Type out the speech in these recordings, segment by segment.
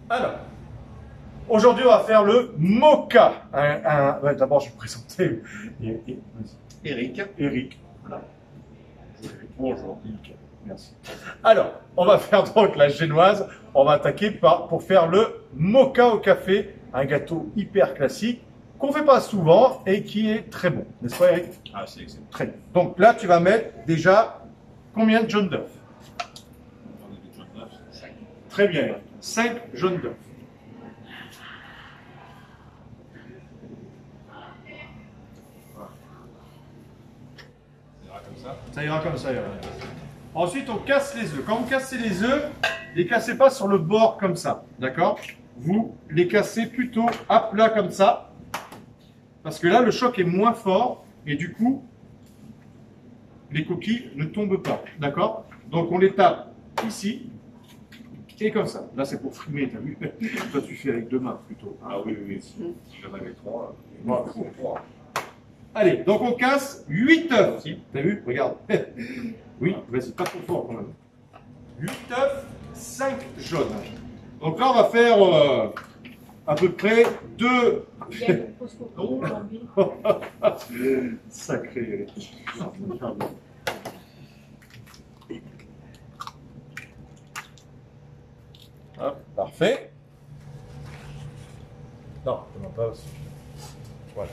Alors, aujourd'hui, on va faire le mocha. Ouais, d'abord, je vais présenter Eric. Eric. Voilà. Bonjour, Eric. Merci. Alors, on va faire donc la génoise. On va attaquer pour faire le mocha au café, un gâteau hyper classique qu'on ne fait pas souvent et qui est très bon. N'est-ce pas, Eric? Ah, c'est excellent. Très bien. Donc là, tu vas mettre déjà combien de jaunes d'œufs? Très bien, Eric. 5 jaunes d'œufs. Ça ira comme ça. Ensuite, on casse les œufs. Quand vous cassez les œufs, les cassez pas sur le bord comme ça, d'accord? Vous les cassez plutôt à plat comme ça, parce que là, le choc est moins fort et du coup, les coquilles ne tombent pas, d'accord? Donc, on les tape ici et comme ça. Là, c'est pour frimer, t'as vu? Toi, tu fais avec deux mains plutôt. Ah oui, oui, oui. Si j'en avais 3, Voilà. Allez, donc on casse 8 œufs. T'as vu? Regarde. Oui, vas-y, pas trop fort quand même. 8 œufs, 5 jaunes. Donc là, on va faire à peu près 2. Sacré. Hop, parfait. Non, pas aussi. Voilà.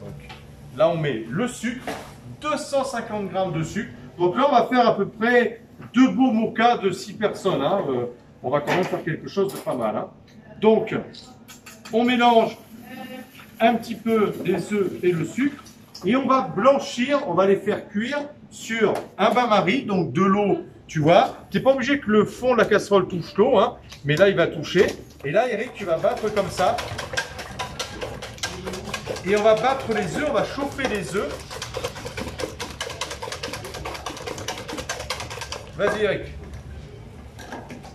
Donc là, on met le sucre, 250 g de sucre. Donc là, on va faire à peu près 2 beaux mochas de 6 personnes. Hein. On va quand même faire quelque chose de pas mal. Hein. Donc, on mélange un petit peu les œufs et le sucre. Et on va blanchir, on va les faire cuire sur un bain-marie, donc de l'eau, tu vois. Tu n'es pas obligé que le fond de la casserole touche l'eau, hein, mais là, il va toucher. Et là, Eric, tu vas battre comme ça. Et on va battre les œufs, on va chauffer les œufs. Vas-y, Eric.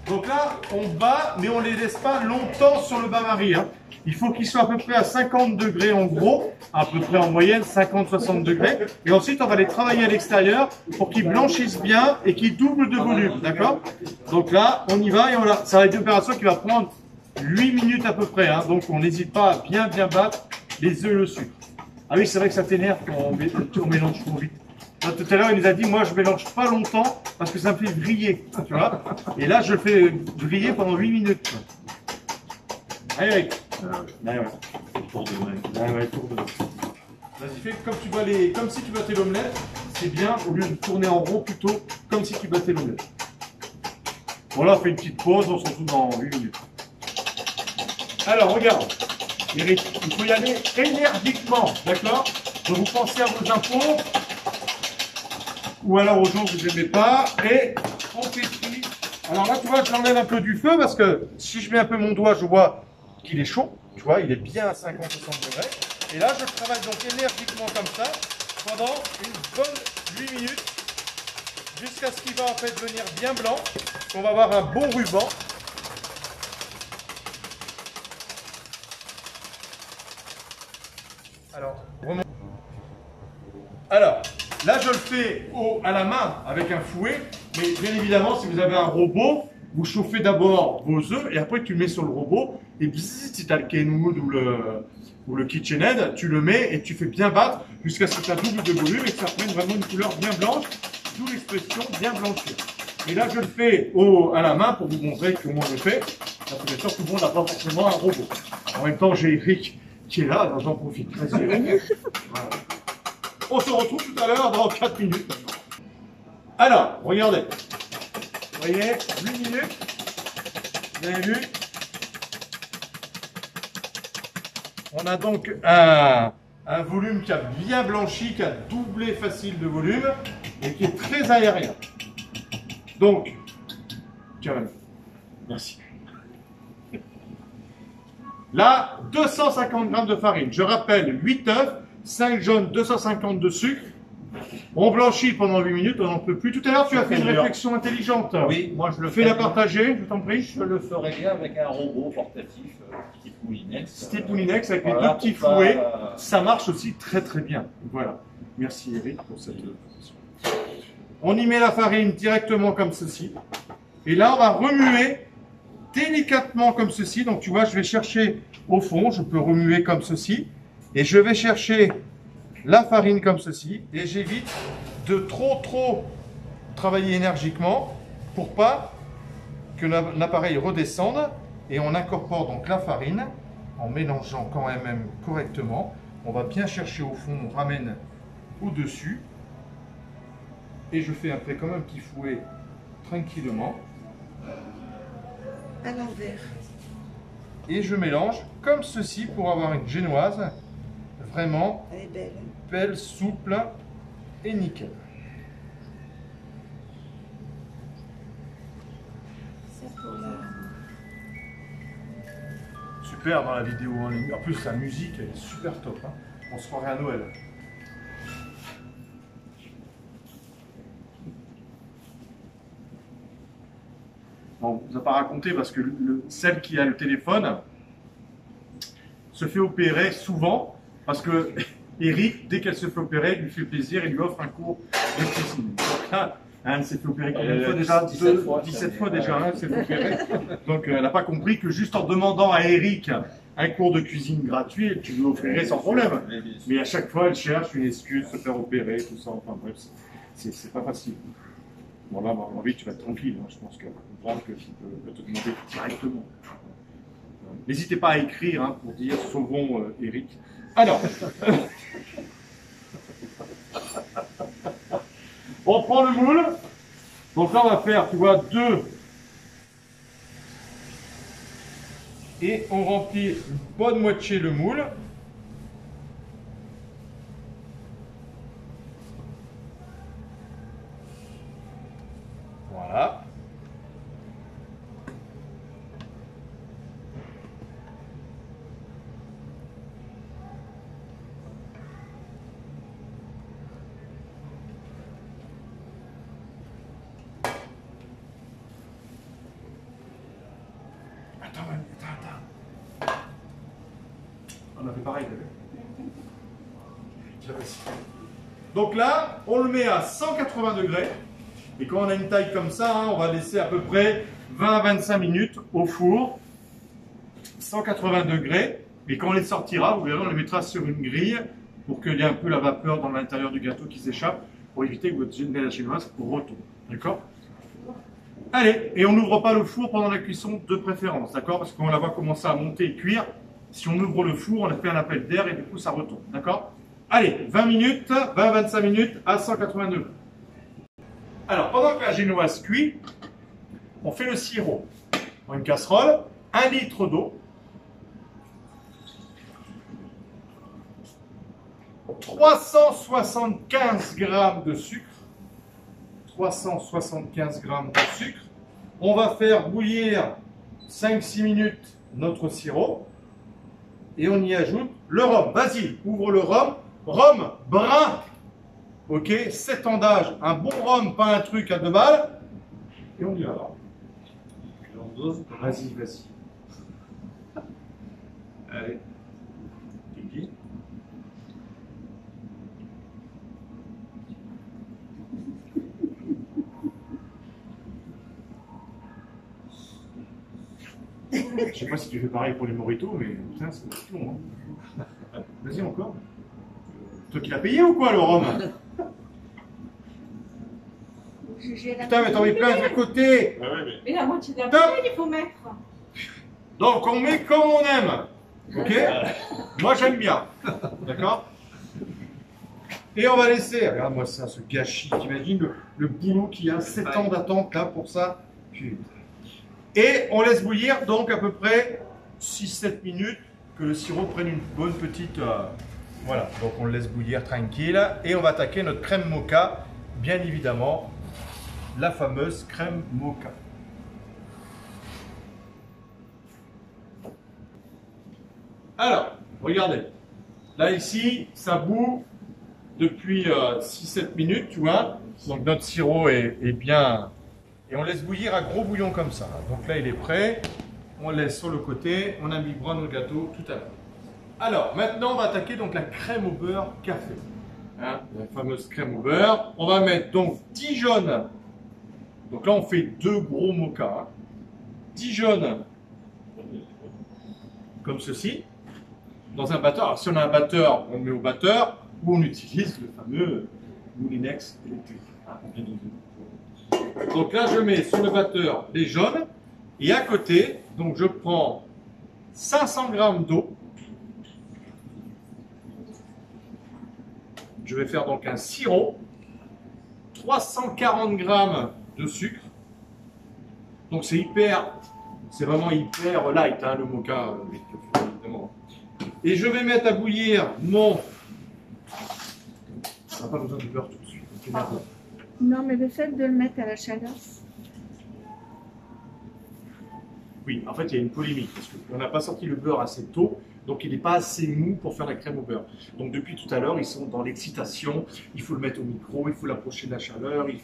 Donc là, on bat, mais on ne les laisse pas longtemps sur le bain-marie. Hein. Il faut qu'ils soient à peu près à 50 degrés en gros, à peu près en moyenne 50-60 degrés. Et ensuite, on va les travailler à l'extérieur pour qu'ils blanchissent bien et qu'ils doublent de volume. D'accord? Donc là, on y va et ça va être une opération qui va prendre 8 minutes à peu près. Hein. Donc, on n'hésite pas à bien battre les œufs et le sucre. Ah oui, c'est vrai que ça t'énerve quand on mélange trop vite. Là, tout à l'heure, il nous a dit, moi, je mélange pas longtemps parce que ça me fait vriller, tu vois. Et là, je le fais vriller pendant 8 minutes. Allez, Eric. Tour de main. Ouais, tour de main. Vas-y, fais comme si tu battais l'omelette. C'est bien, au lieu de tourner en rond, plutôt comme si tu battais l'omelette. Voilà, on fait une petite pause, on se retrouve dans 8 minutes. Alors, regarde. Eric, il faut y aller énergiquement, d'accord? Donc vous pensez à vos impôts, ou alors aux gens que vous n'aimez pas, et on pétrit. Alors là, tu vois, je l'enlève un peu du feu, parce que si je mets un peu mon doigt, je vois qu'il est chaud, tu vois, il est bien à 50-60 degrés. Et là, je travaille donc énergiquement comme ça, pendant une bonne 8 minutes, jusqu'à ce qu'il va en fait devenir bien blanc, qu'on va avoir un bon ruban. Alors, là je le fais à la main avec un fouet, mais bien évidemment si vous avez un robot, vous chauffez d'abord vos œufs et après tu le mets sur le robot et bzzz, si tu as le Kenwood ou le KitchenAid, tu le mets et tu fais bien battre jusqu'à ce que ça double de volume et que ça prenne vraiment une couleur bien blanche, d'où l'expression bien blanchir. Et là je le fais à la main pour vous montrer comment je le fais, parce que bien sûr tout le monde n'a pas forcément un robot. En même temps j'ai Eric qui est là, alors j'en profite. Vas-y, Eric. Voilà. On se retrouve tout à l'heure dans 4 minutes. Alors, regardez. Vous voyez, 8 minutes. Vous avez vu? On a donc un volume qui a bien blanchi, qui a doublé facile de volume et qui est très aérien. Donc, tiens, merci. Là, 250 g de farine. Je rappelle, 8 œufs, 5 jaunes, 250 de sucre. On blanchit pendant 8 minutes, on n'en peut plus. Tout à l'heure, tu as fait une réflexion intelligente. Oui, moi je le fais. Fais-la partager, je t'en prie. Je le ferai bien avec un robot portatif, type Moulinex. Type Moulinex avec les deux petits fouets. Ça marche aussi très très bien. Voilà. Merci Eric pour cette information. On y met la farine directement comme ceci. Et là, on va remuer délicatement comme ceci. Donc tu vois, je vais chercher au fond, je peux remuer comme ceci. Et je vais chercher la farine comme ceci. Et j'évite de trop travailler énergiquement pour pas que l'appareil redescende. Et on incorpore donc la farine en mélangeant quand même correctement. On va bien chercher au fond, on ramène au-dessus. Et je fais après comme un petit fouet tranquillement. À l'envers. Et je mélange comme ceci pour avoir une génoise vraiment Elle est belle. belle, souple et nickel. Ça pour la... Super dans la vidéo en ligne. En plus, la musique elle est super top. Hein. On se croirait à Noël. Bon, on ne vous a pas raconté parce que celle qui a le téléphone se fait opérer souvent parce que Eric, dès qu'elle se fait opérer, il lui fait plaisir et lui offre un cours de cuisine. Donc là, elle s'est fait opérer combien de fois déjà 17 fois déjà, hein, elle s'est fait opérer. Donc elle n'a pas compris que juste en demandant à Eric un cours de cuisine gratuit, tu lui offrirais sans problème. Mais à chaque fois, elle cherche une excuse, se faire opérer, tout ça. Enfin bref, c'est pas facile. Bon là, à mon avis, tu vas être tranquille. Hein. Je pense qu'elle va comprendre que tu peux te demander directement. N'hésitez pas à écrire hein, pour dire sauvons Eric. Alors, on prend le moule. Donc là, on va faire, tu vois, 2. Et on remplit une bonne moitié le moule. Voilà. Attends. On a fait pareil, t'as vu? Donc là, on le met à 180 degrés. Et quand on a une taille comme ça, hein, on va laisser à peu près 20 à 25 minutes au four. 180 degrés. Et quand on les sortira, vous verrez, on les mettra sur une grille pour qu'il y ait un peu la vapeur dans l'intérieur du gâteau qui s'échappe pour éviter que votre la chinoise retombe. D'accord? Allez, et on n'ouvre pas le four pendant la cuisson de préférence, d'accord? Parce qu'on la voit commencer à monter et cuire. Si on ouvre le four, on a fait un appel d'air et du coup ça retombe, d'accord? Allez, 20 minutes, 20-25 minutes à 180 degrés. Alors, pendant que la génoise cuit, on fait le sirop. Dans une casserole, 1 litre d'eau, 375 g de sucre, 375 g de sucre. On va faire bouillir 5-6 minutes notre sirop et on y ajoute le rhum. Vas-y, ouvre le rhum. Rhum brun. Ok, 7 ans d'âge. Un bon rhum, pas un truc à 2 balles. Et on y va. Vas-y. Allez. Kiki. Je sais pas si tu fais pareil pour les mojitos, mais putain, c'est long. Hein. Vas-y encore. Toi qui l'as payé ou quoi, le rhum? Putain, mais t'en mets plein de côté. Mais la moitié de la bouteille, il faut mettre. Donc on met comme on aime. Ok? Moi j'aime bien. D'accord? Et on va laisser. Regarde-moi ça, ce gâchis. T'imagines le boulot qu'il y a, 7 ans d'attente là pour ça. Putain. Et on laisse bouillir donc à peu près 6-7 minutes que le sirop prenne une bonne petite... Voilà, donc on le laisse bouillir tranquille. Et on va attaquer notre crème mocha, bien évidemment, la fameuse crème mocha. Alors, regardez. Là ici, ça bout depuis 6-7 minutes, tu vois. Donc notre sirop est bien... Et on laisse bouillir à gros bouillon comme ça. Donc là, il est prêt. On le laisse sur le côté. On imbibera nos gâteaux tout à l'heure. Alors, maintenant, on va attaquer donc la crème au beurre café. Hein, la fameuse crème au beurre. On va mettre donc Dijon. Donc là, on fait 2 gros mochas. Hein. Dijon, comme ceci, dans un batteur. Alors, si on a un batteur, on le met au batteur, ou on utilise le fameux moulinex électrique. Donc là, je mets sur le batteur les jaunes, et à côté, donc je prends 500 g d'eau. Je vais faire donc un sirop, 340 g de sucre. Donc c'est vraiment hyper light, hein, le mocha, évidemment. Et je vais mettre à bouillir mon... On n'a pas besoin de beurre tout de suite. Non, mais le fait de le mettre à la chaleur. Oui, en fait, il y a une polémique, parce qu'on n'a pas sorti le beurre assez tôt, donc il n'est pas assez mou pour faire la crème au beurre. Donc depuis tout à l'heure, ils sont dans l'excitation, il faut le mettre au micro, il faut l'approcher de la chaleur, il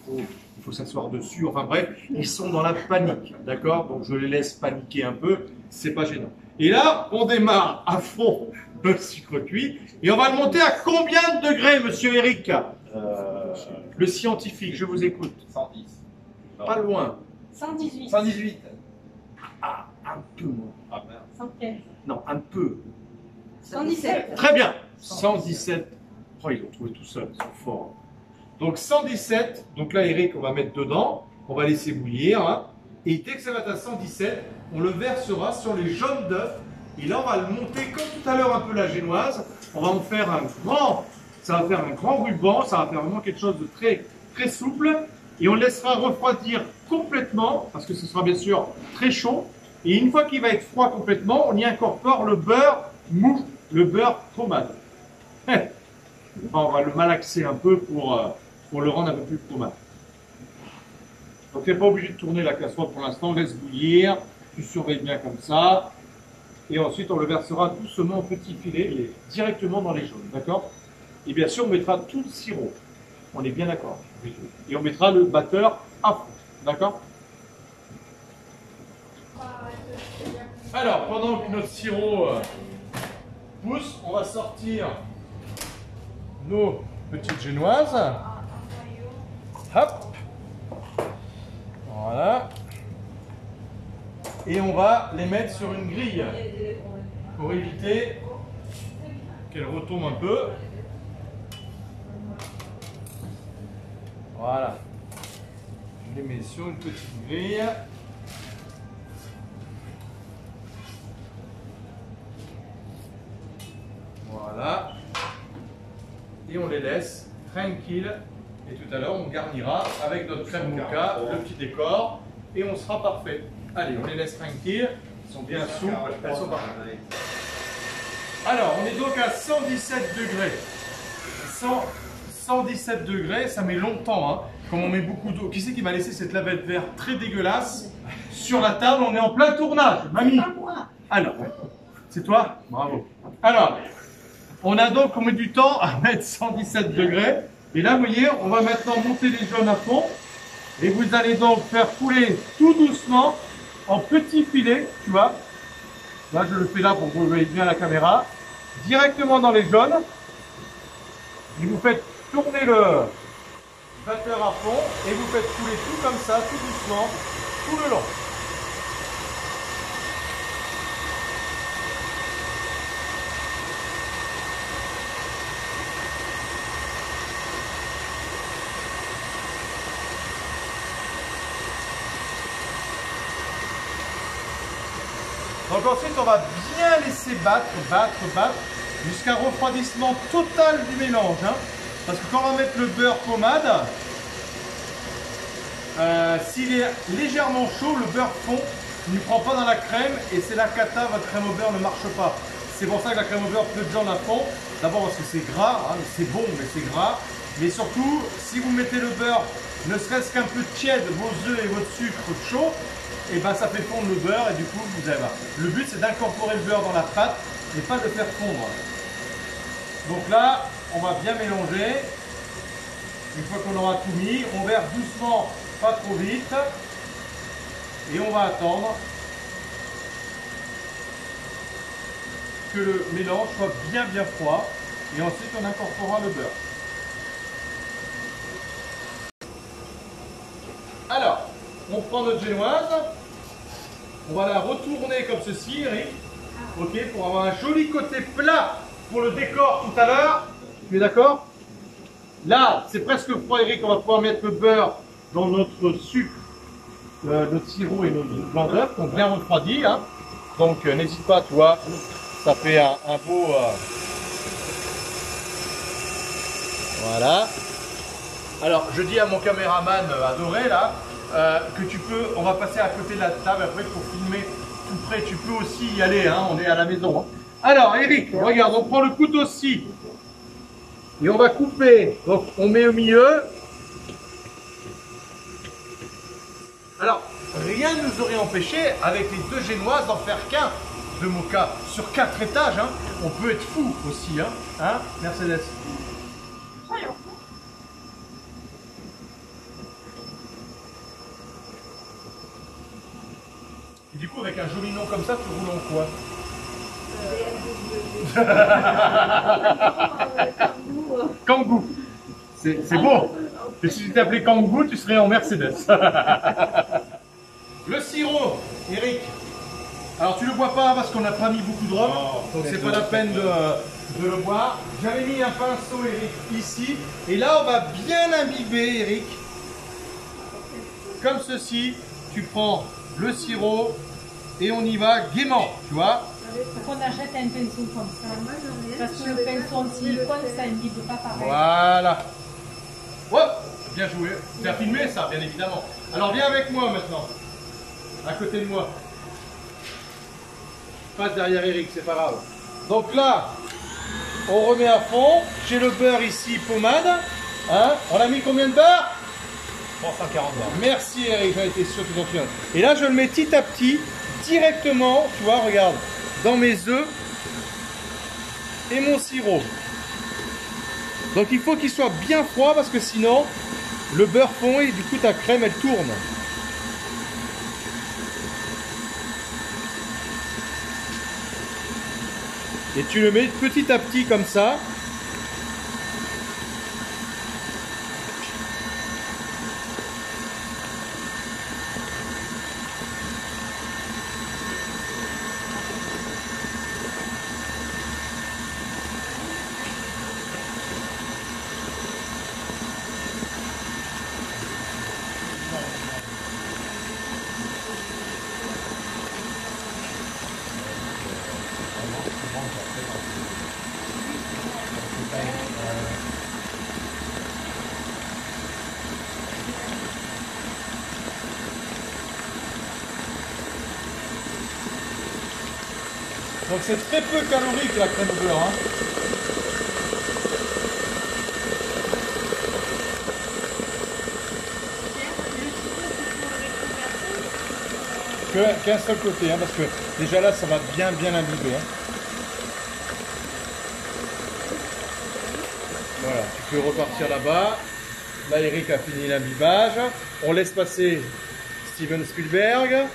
faut s'asseoir dessus, enfin bref, ils sont dans la panique, d'accord? Donc je les laisse paniquer un peu, c'est pas gênant. Et là, on démarre à fond le sucre cuit, et on va le monter à combien de degrés, monsieur Eric? Le scientifique, je vous écoute. 110. Pas loin. 118. 118. Ah, un peu moins. Ah merde. 115. Non, un peu. 117. Très bien. 117. Oh, ils l'ont trouvé tout seul, ils sont forts. Donc 117. Donc là, Eric, on va mettre dedans. On va laisser bouillir. Hein. Et dès que ça va être à 117, on le versera sur les jaunes d'œufs. Et là, on va le monter comme tout à l'heure un peu la génoise. On va en faire un grand. Ça va faire un grand ruban. Ça va faire vraiment quelque chose de très, très souple. Et on le laissera refroidir complètement, parce que ce sera bien sûr très chaud. Et une fois qu'il va être froid complètement, on y incorpore le beurre mou, le beurre pommade. On va le malaxer un peu pour le rendre un peu plus pommade. Donc tu n'es pas obligé de tourner la casserole pour l'instant, laisse bouillir, tu surveilles bien comme ça. Et ensuite on le versera doucement en petits filets, directement dans les jaunes, d'accord? Et bien sûr on mettra tout le sirop, on est bien d'accord. Et on mettra le batteur à fond, d'accord? Alors, pendant que notre sirop pousse, on va sortir nos petites génoises. Hop. Voilà. Et on va les mettre sur une grille pour éviter qu'elles retombent un peu. Voilà. Je les mets sur une petite grille. Voilà. Et on les laisse tranquilles. Et tout à l'heure, on garnira avec notre crème mocha, le petit décor. Et on sera parfait. Allez, on les laisse tranquilles. Ils sont bien souples. Elles sont parfaites. Alors, on est donc à 117 degrés. 117 degrés, ça met longtemps. Hein. Comme on met beaucoup d'eau. Qui c'est qui m'a laissé cette lavette verte très dégueulasse sur la table? On est en plein tournage. Mamie. Alors, c'est toi? Bravo. Alors, on a donc mis du temps à mettre 117 degrés. Et là, vous voyez, on va maintenant monter les jaunes à fond. Et vous allez donc faire couler tout doucement en petits filets, tu vois. Là, je le fais là pour que vous voyez bien la caméra. Directement dans les jaunes. Et vous faites tourner le batteur à fond. Et vous faites couler tout comme ça, tout doucement, tout le long. Donc ensuite, on va bien laisser battre, jusqu'à un refroidissement total du mélange. Hein. Parce que quand on va mettre le beurre pommade, s'il est légèrement chaud, le beurre fond, il ne prend pas dans la crème et c'est la cata, votre crème au beurre ne marche pas. C'est pour ça que la crème au beurre peut être jaune à fond. D'abord parce que c'est gras, hein, c'est bon mais c'est gras. Mais surtout, si vous mettez le beurre, ne serait-ce qu'un peu tiède, vos œufs et votre sucre chaud, et ben ça fait fondre le beurre et du coup vous allez voir. Le but c'est d'incorporer le beurre dans la pâte et pas de le faire fondre. Donc là, on va bien mélanger. Une fois qu'on aura tout mis, on verse doucement, pas trop vite. Et on va attendre que le mélange soit bien froid. Et ensuite on incorporera le beurre. Alors, on prend notre génoise. On va la retourner comme ceci, Eric. Ok, pour avoir un joli côté plat pour le décor tout à l'heure. Tu es d'accord? Là, c'est presque froid, Eric. On va pouvoir mettre le beurre dans notre sucre, notre sirop et notre blanc d'œuf, donc bien refroidi. Hein. Donc n'hésite pas, tu vois, ça fait un beau... Voilà. Alors, je dis à mon caméraman adoré là, que tu peux, on va passer à côté de la table après pour filmer tout près. Tu peux aussi y aller, hein, on est à la maison. Hein. Alors, Eric, regarde, on prend le couteau-ci et on va couper. Donc, on met au milieu. Alors, rien ne nous aurait empêché, avec les deux génoises, d'en faire qu'un de moka sur 4 étages. Hein. On peut être fou aussi, hein, Mercedes. Et du coup, avec un joli nom comme ça, tu roules en quoi? Kangoo. C'est beau. Et si tu t'appelais Kangoo, tu serais en Mercedes. Le sirop, Eric. Alors tu le bois pas parce qu'on n'a pas mis beaucoup de rhum, donc c'est pas la peine de le boire. J'avais mis un pinceau, Eric, ici. Et là, on va bien l'imbiber, Eric. Comme ceci, tu prends le sirop et on y va gaiement, tu vois. Faut qu'on achète un pinceau comme ça. Parce que le pinceau en silicone, ça imbibe pas pareil. Voilà. Ouais, bien joué. Tu as filmé ça, bien évidemment. Alors viens avec moi maintenant. À côté de moi. Passe derrière Eric, c'est pas grave. Donc là, on remet à fond. J'ai le beurre ici, pommade. Hein, on a mis combien de beurre? 340 grammes. Merci Eric, j'en étais sûr que tu en souviens. Et là, je le mets petit à petit, directement, tu vois, regarde, dans mes œufs et mon sirop. Donc il faut qu'il soit bien froid parce que sinon, le beurre fond et du coup ta crème, elle tourne. Et tu le mets petit à petit comme ça. Donc c'est très peu calorique la crème au beurre. Hein. Qu'un seul côté, hein, parce que déjà là ça va bien imbiber. Hein. Voilà, tu peux repartir là-bas. Là Eric a fini l'imbibage. On laisse passer Steven Spielberg.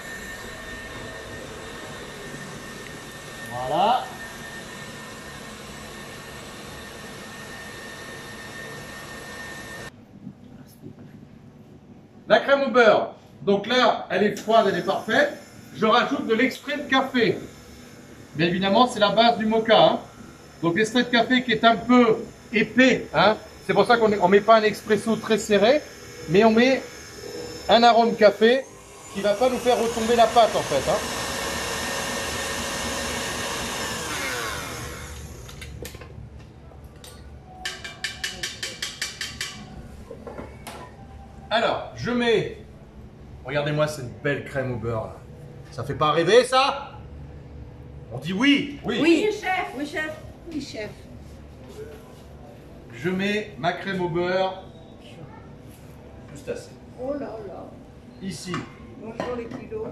Voilà. La crème au beurre. Donc là, elle est froide, elle est parfaite. Je rajoute de l'extrait de café. Bien évidemment, c'est la base du moka. Hein. Donc l'extrait de café qui est un peu épais. Hein. C'est pour ça qu'on ne met pas un expresso très serré, mais on met un arôme café qui ne va pas nous faire retomber la pâte en fait. Hein. Alors, je mets, regardez-moi cette belle crème au beurre là. Ça fait pas rêver ça? On dit oui. Oui, oui chef. Oui, chef. Oui, chef. Je mets ma crème au beurre. Juste assez. Oh là là. Ici. Bonjour les kilos.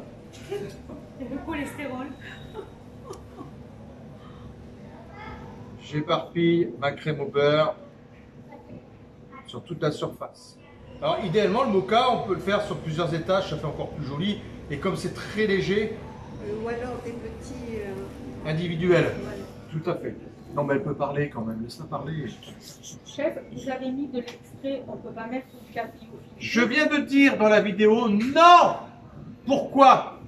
Et le cholestérol. J'éparpille ma crème au beurre sur toute la surface. Alors idéalement le moka on peut le faire sur plusieurs étages, ça fait encore plus joli. Et comme c'est très léger, ou alors des petits... individuels. Voilà. Tout à fait. Non mais elle peut parler quand même, laisse-la parler. Chef, vous avez mis de l'extrait, on ne peut pas mettre du café au fil. Je viens de dire dans la vidéo non. Pourquoi?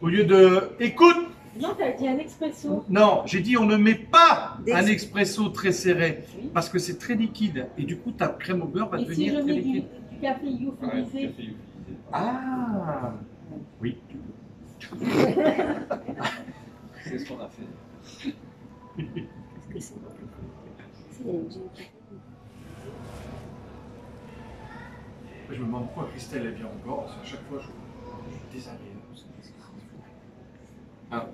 Au lieu de écoute. Non, tu as dit un expresso. Non, j'ai dit on ne met pas un expresso très serré parce que c'est très liquide et du coup ta crème au beurre va Et devenir si je très mets liquide. du café lyophilisé? Ah oui. C'est ce qu'on a fait. Je me demande pourquoi Christelle elle vient encore, parce qu'à chaque fois je suis désagréable. Ah.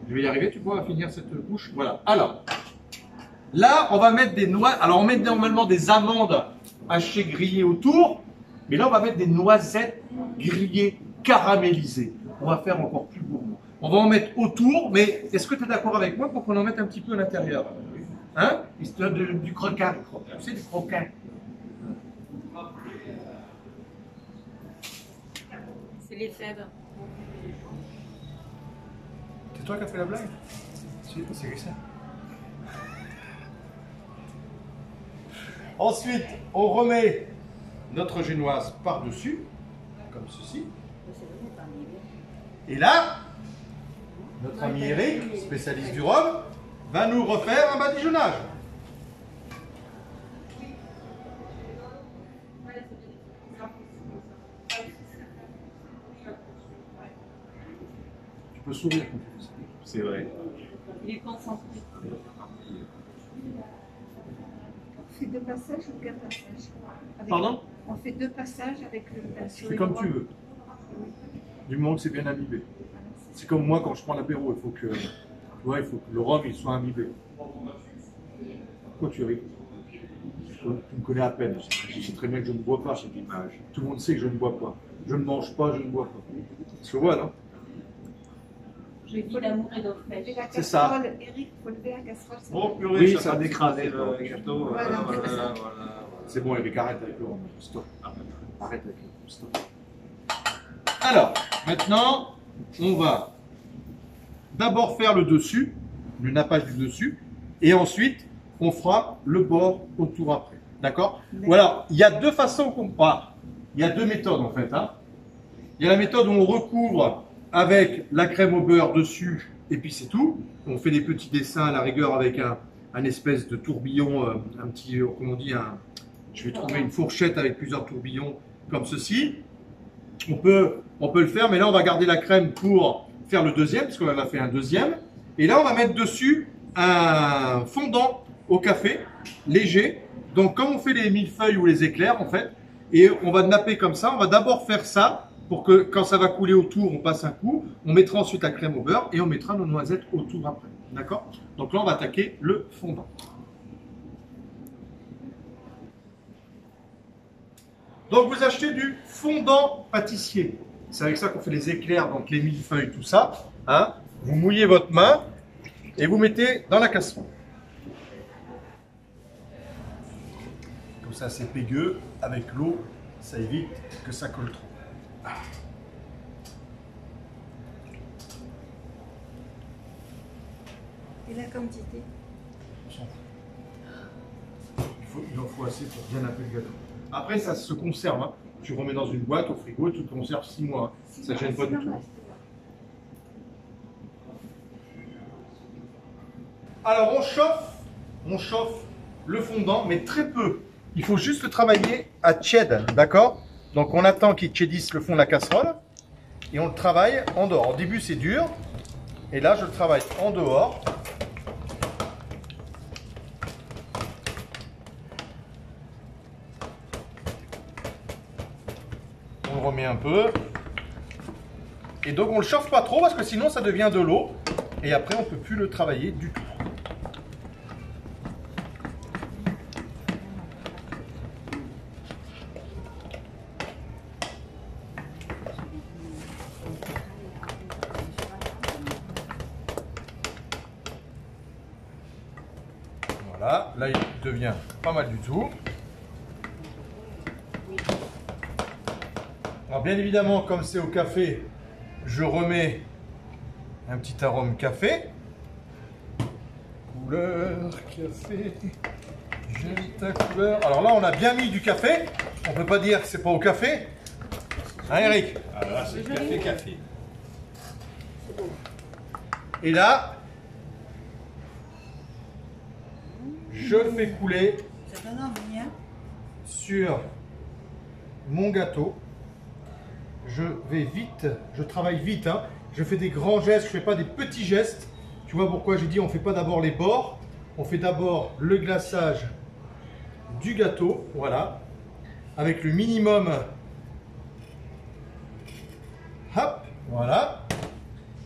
Je vais y arriver, tu vois, à finir cette couche. Voilà. Alors, là, on va mettre des noix. Alors, on met normalement des amandes hachées grillées autour, mais là, on va mettre des noisettes grillées caramélisées. On va faire encore plus gourmand. On va en mettre autour, mais est-ce que tu es d'accord avec moi pour qu'on en mette un petit peu à l'intérieur? Hein? Histoire du croquant. Tu sais, du croquant. C'est les fèves. C'est toi qui as fait la blague? C'est ça. Ensuite, on remet notre génoise par-dessus, comme ceci. Et là, notre ami Eric, spécialiste du rhum, va nous refaire un badigeonnage. Tu peux sourire quand tu fais ça. C'est vrai. Il est concentré. On fait deux passages ou qu'un passage? Pardon? On fait deux passages avec le Tu fais comme tu veux. Du moment que c'est bien imbibé. C'est comme moi quand je prends l'apéro, il faut que le rhum il soit imbibé. Pourquoi tu ris? Tu me connais à peine. Je sais très bien que je ne bois pas. Tout le monde sait que je ne bois pas. Je ne mange pas, je ne bois pas. Tu vois, non? J'ai dit l'amour et d'eau fraîche. C'est ça. Eric, il faut lever la casserole. Oh purée, Oui, ça ça va décraser le gâteau. Voilà, Voilà. C'est bon, Eric, arrête avec le rhum. Stop. Arrête avec le rhum. Stop. Alors, maintenant, on va d'abord faire le dessus, le nappage du dessus, et ensuite, on fera le bord autour après. D'accord? Voilà, il y a deux façons qu'on part. Il y a deux méthodes en fait. Hein. Il y a la méthode où on recouvre avec la crème au beurre dessus, et puis c'est tout. On fait des petits dessins à la rigueur avec un espèce de tourbillon, un petit, comment on dit, je vais trouver une fourchette avec plusieurs tourbillons comme ceci. On peut le faire, mais là on va garder la crème pour faire le deuxième, parce qu'on en a fait un deuxième. Et là on va mettre dessus un fondant au café, léger. Donc comme on fait les millefeuilles ou les éclairs en fait, et on va napper comme ça. On va d'abord faire ça, pour que quand ça va couler autour, on passe un coup. On mettra ensuite la crème au beurre et on mettra nos noisettes autour après. D'accord? Donc là on va attaquer le fondant. Donc vous achetez du fondant pâtissier. C'est avec ça qu'on fait les éclairs, donc les millefeuilles, tout ça. Hein. Vous mouillez votre main et vous mettez dans la casserole. Comme ça c'est pégueux. Avec l'eau, ça évite que ça colle trop. Et la quantité? On s'en fout. Il en faut assez pour bien napper le gâteau. Après, ça se conserve. Hein. Tu remets dans une boîte au frigo et tu le conserves 6 mois. Ça ne gêne pas du tout. Alors, on chauffe le fondant, mais très peu. Il faut juste le travailler à tiède, d'accord? Donc, on attend qu'il tiédisse le fond de la casserole et on le travaille en dehors. Au début, c'est dur. Et là, je le travaille en dehors. On le remet un peu. Et donc on ne le chauffe pas trop parce que sinon ça devient de l'eau. Et après on ne peut plus le travailler du tout. Voilà, là il devient pas mal du tout. Alors bien évidemment, comme c'est au café, je remets un petit arôme café. Couleur café, j'aime ta couleur. Alors là, on a bien mis du café. On ne peut pas dire que c'est pas au café. Hein, Eric? Ah, là, c'est café. Et là, je le fais couler Ça donne envie, hein? sur mon gâteau. Je vais vite, je travaille vite, hein. Je fais des grands gestes, je ne fais pas des petits gestes. Tu vois pourquoi j'ai dit on ne fait pas d'abord les bords, on fait d'abord le glaçage du gâteau, voilà, avec le minimum. Hop, voilà.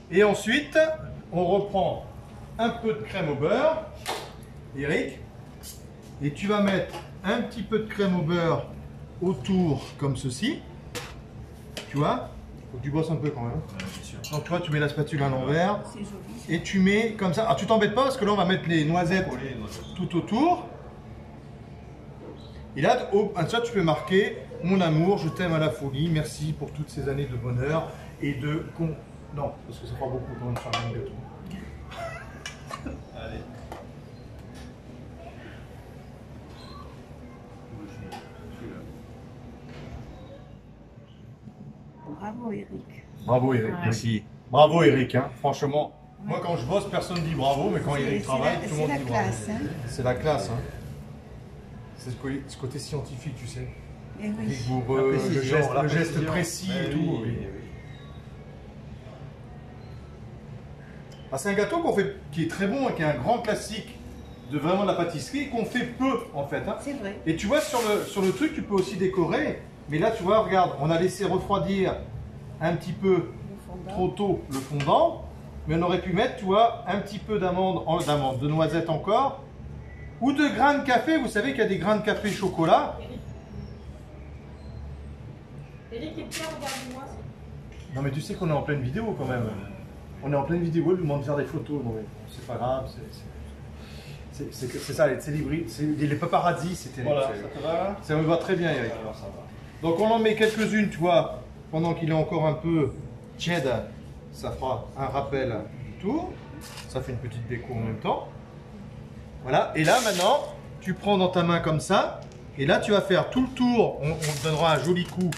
Et ensuite, on reprend un peu de crème au beurre, Eric, et tu vas mettre un petit peu de crème au beurre autour comme ceci. Tu vois, faut que tu bosses un peu quand même. Ouais, bien sûr. Donc toi, tu mets la spatule à l'envers C'est joli. et tu mets comme ça. Alors tu t'embêtes pas parce que là, on va mettre les noisettes Coller, noisettes. tout autour. Et là, ça, tu peux marquer mon amour, je t'aime à la folie, merci pour toutes ces années de bonheur et de non, parce que ça fera beaucoup quand même faire un gâteau. Allez. Bravo, Eric. Bravo Eric, merci. Bravo Eric, hein. Franchement, moi quand je bosse, personne ne dit bravo, mais quand Eric travaille, tout le monde dit bravo. C'est la classe, hein? C'est la classe, hein. C'est ce côté scientifique, tu sais. Eh oui. Rigoureux, La précision, le geste précision. précis et Eh tout. oui, oui. oui, oui. Ah, c'est un gâteau qu'on fait, qui est très bon, qui est un grand classique de vraiment la pâtisserie, qu'on fait peu en fait, hein. C'est vrai. Et tu vois, sur le truc, tu peux aussi décorer. Mais là, tu vois, regarde, on a laissé refroidir un petit peu Le fondant. trop tôt le fondant. Mais on aurait pu mettre, tu vois, un petit peu de noisettes encore. Ou de grains de café. Vous savez qu'il y a des grains de café chocolat. Eric et Pierre, regarde-moi. Non, mais tu sais qu'on est en pleine vidéo quand même. On est en pleine vidéo, ils nous demandent de faire des photos. Non, mais c'est pas grave. C'est ça, les paparazzi, c'est terrible. Voilà, ça te va? Ça me va très bien, Eric. Alors, ça va. Donc on en met quelques-unes, tu vois, pendant qu'il est encore un peu tiède, ça fera un rappel du tour. Ça fait une petite déco en même temps. Voilà, et là maintenant, tu prends dans ta main comme ça, et là tu vas faire tout le tour, on te donnera un joli coup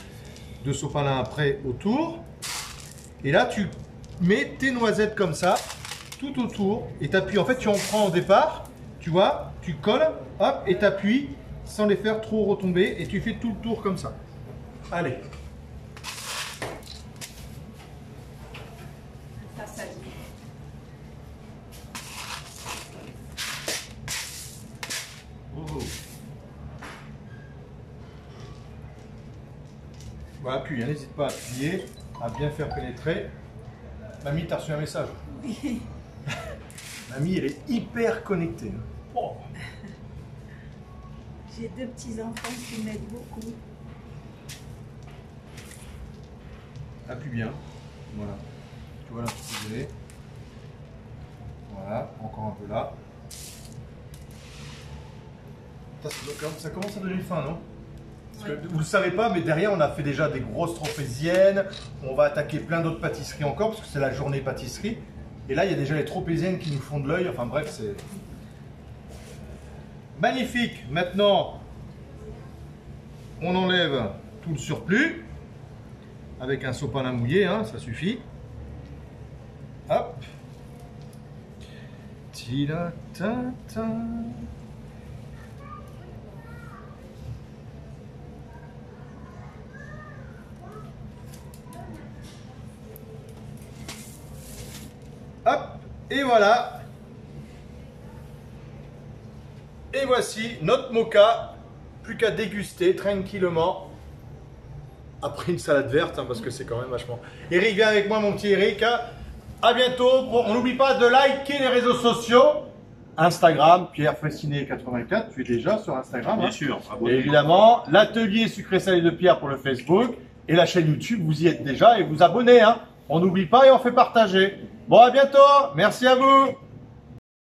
de sopalin après autour. Et là tu mets tes noisettes comme ça, tout autour, et t'appuies. En fait tu en prends au départ, tu vois, tu colles, hop, et t'appuies sans les faire trop retomber, et tu fais tout le tour comme ça. Allez. Ça, ça dit. Oh. Voilà, appuie, hein, n'hésite pas à appuyer, à bien faire pénétrer. Mamie, t'as reçu un message. Oui. Mamie, elle est hyper connectée. Oh. J'ai deux petits-enfants qui m'aident beaucoup. Appuie bien. Voilà. Tu vois là, tu peux. Voilà, encore un peu là. Ça commence à donner faim, non? Parce que vous ne le savez pas, mais derrière, on a fait déjà des grosses tropéziennes. On va attaquer plein d'autres pâtisseries encore, parce que c'est la journée pâtisserie. Et là, il y a déjà les tropéziennes qui nous font de l'œil. Enfin bref, c'est magnifique. Maintenant, on enlève tout le surplus avec un sopalin mouillé, hein, ça suffit. Hop. Tila-ta-ta. Hop, et voilà. Et voici notre mocha. Plus qu'à déguster tranquillement. Après une salade verte, hein, parce que c'est quand même vachement. Eric, viens avec moi, mon petit Eric. Hein. À bientôt. On n'oublie pas de liker les réseaux sociaux. Instagram, Pierre Fessinet 84. Tu es déjà sur Instagram. Bien hein. sûr. Et évidemment, l'atelier sucré salé de Pierre pour le Facebook. Et la chaîne YouTube, vous y êtes déjà et vous abonnez. Hein. On n'oublie pas et on fait partager. Bon, à bientôt. Merci à vous.